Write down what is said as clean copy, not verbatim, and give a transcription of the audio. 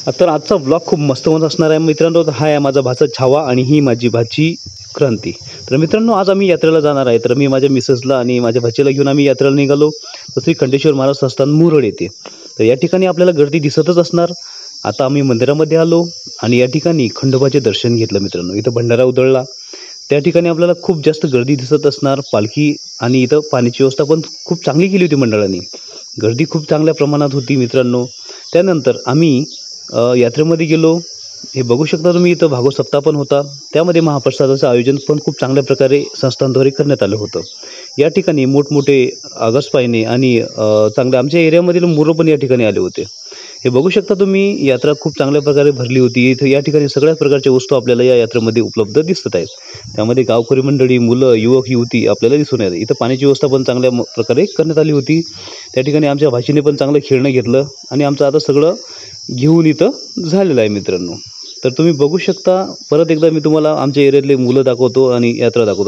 तर आजचा ब्लॉग खूप मस्त होत असणार आहे मित्रांनो. हा आहे माझा भाचा छावा आणि ही माझी भाची क्रांती. तर मित्रांनो आज आम्ही यात्रेला जाणार आहे. तर मी माझ्या मिसेसला आणि माझ्या भाचीला घेऊन आम्ही यात्रेला निघालो. तर श्री खंडेश्वर महाराज संस्थान मुरड येथे. तर या ठिकाणी आपल्याला गर्दी दिसतच असणार. आता आम्ही मंदिरामध्ये आलो आणि या ठिकाणी खंडोबाचे दर्शन घेतलं मित्रांनो. इथं भंडारा उधळला. त्या ठिकाणी आपल्याला खूप जास्त गर्दी दिसत असणार. पालखी आणि इथं पाण्याची व्यवस्था पण खूप चांगली केली होती मंडळाने. गर्दी खूप चांगल्या प्रमाणात होती मित्रांनो. त्यानंतर आम्ही यात्रेमध्ये गेलो. हे बघू शकता तुम्ही इथं भागवत सप्ताह पण होता. त्यामध्ये महाप्रसादाचं आयोजन पण खूप चांगल्या प्रकारे संस्थांद्वारे करण्यात आलं होतं. या ठिकाणी मोठमोठे आगसपायने आणि चांगले आमच्या एरियामधील मुलं पण या ठिकाणी आले होते. हे बघू शकता तुम्ही यात्रा खूप चांगल्या प्रकारे भरली होती. इथं या ठिकाणी सगळ्याच प्रकारच्या वस्तू आपल्याला या यात्रेमध्ये उपलब्ध दिसत आहेत. त्यामध्ये गावकरी मंडळी, मुलं, युवक, युवती आपल्याला दिसून येतात. इथं पाण्याची व्यवस्था पण चांगल्या प्रकारे करण्यात आली होती. त्या ठिकाणी आमच्या भाषेने पण चांगलं खेळणं घेतलं आणि आमचं आता सगळं घेऊन इथं झालेलं आहे मित्रांनो. तर तुम्ही बघू शकता. परत एकदा मी तुम्हाला आमच्या एरियातले मुलं दाखवतो आणि यात्रा दाखवतो.